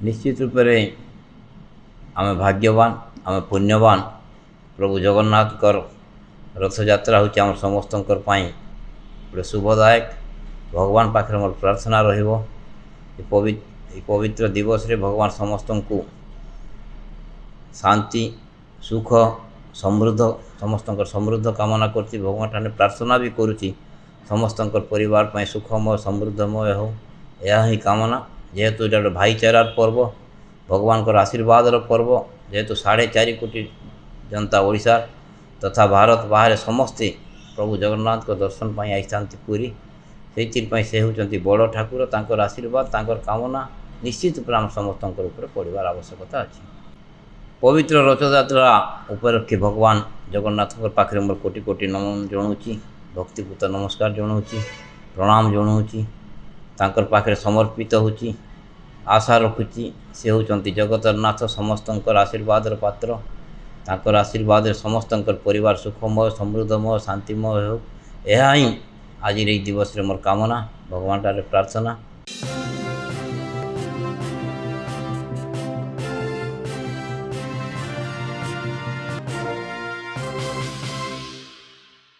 निश्चित रूप से आम भाग्यवान आम पुण्यवान प्रभु जगन्नाथ रथ यात्रा हूँ आम समस्त गोटे शुभदायक भगवान पाखे मोर प्रार्थना पवित्र दिवस रे भगवान समस्त को शांति सुख समृद्ध समस्त समृद्ध कामना करती भगवान ठाने प्रार्थना भी करुँची समस्त परिवार पर सुखमय समृद्धमय हो यह ही कामना जेहेतु ये भाईचारार पर्व भगवान आशीर्वाद पर्व जेहेतु 4.5 कोटी जनता ओडिशा तथा भारत बाहर समस्ते प्रभु जगन्नाथ को दर्शन पर आई था पुरी से होती बड़ ठाकुर तांकर आशीर्वाद तांकर कामना निश्चित रूप आम समस्त पड़ार आवश्यकता अच्छी पवित्र रथयात्रा उपलक्षे भगवान जगन्नाथ पाखे मोर कोटि कोटि नमन जनाऊँगी भक्तिपूत नमस्कार जनाऊँगी प्रणाम जनाऊँगी तांकर पाखे समर्पित होची आशा रखुची से होचंती जगतर नाथ समस्त आशीर्वाद पात्र तांकर आशीर्वाद समस्त परिवार सुखमय समृद्धमय शांतिमय हो यह ही आज दिवस मोर कामना भगवान प्रार्थना।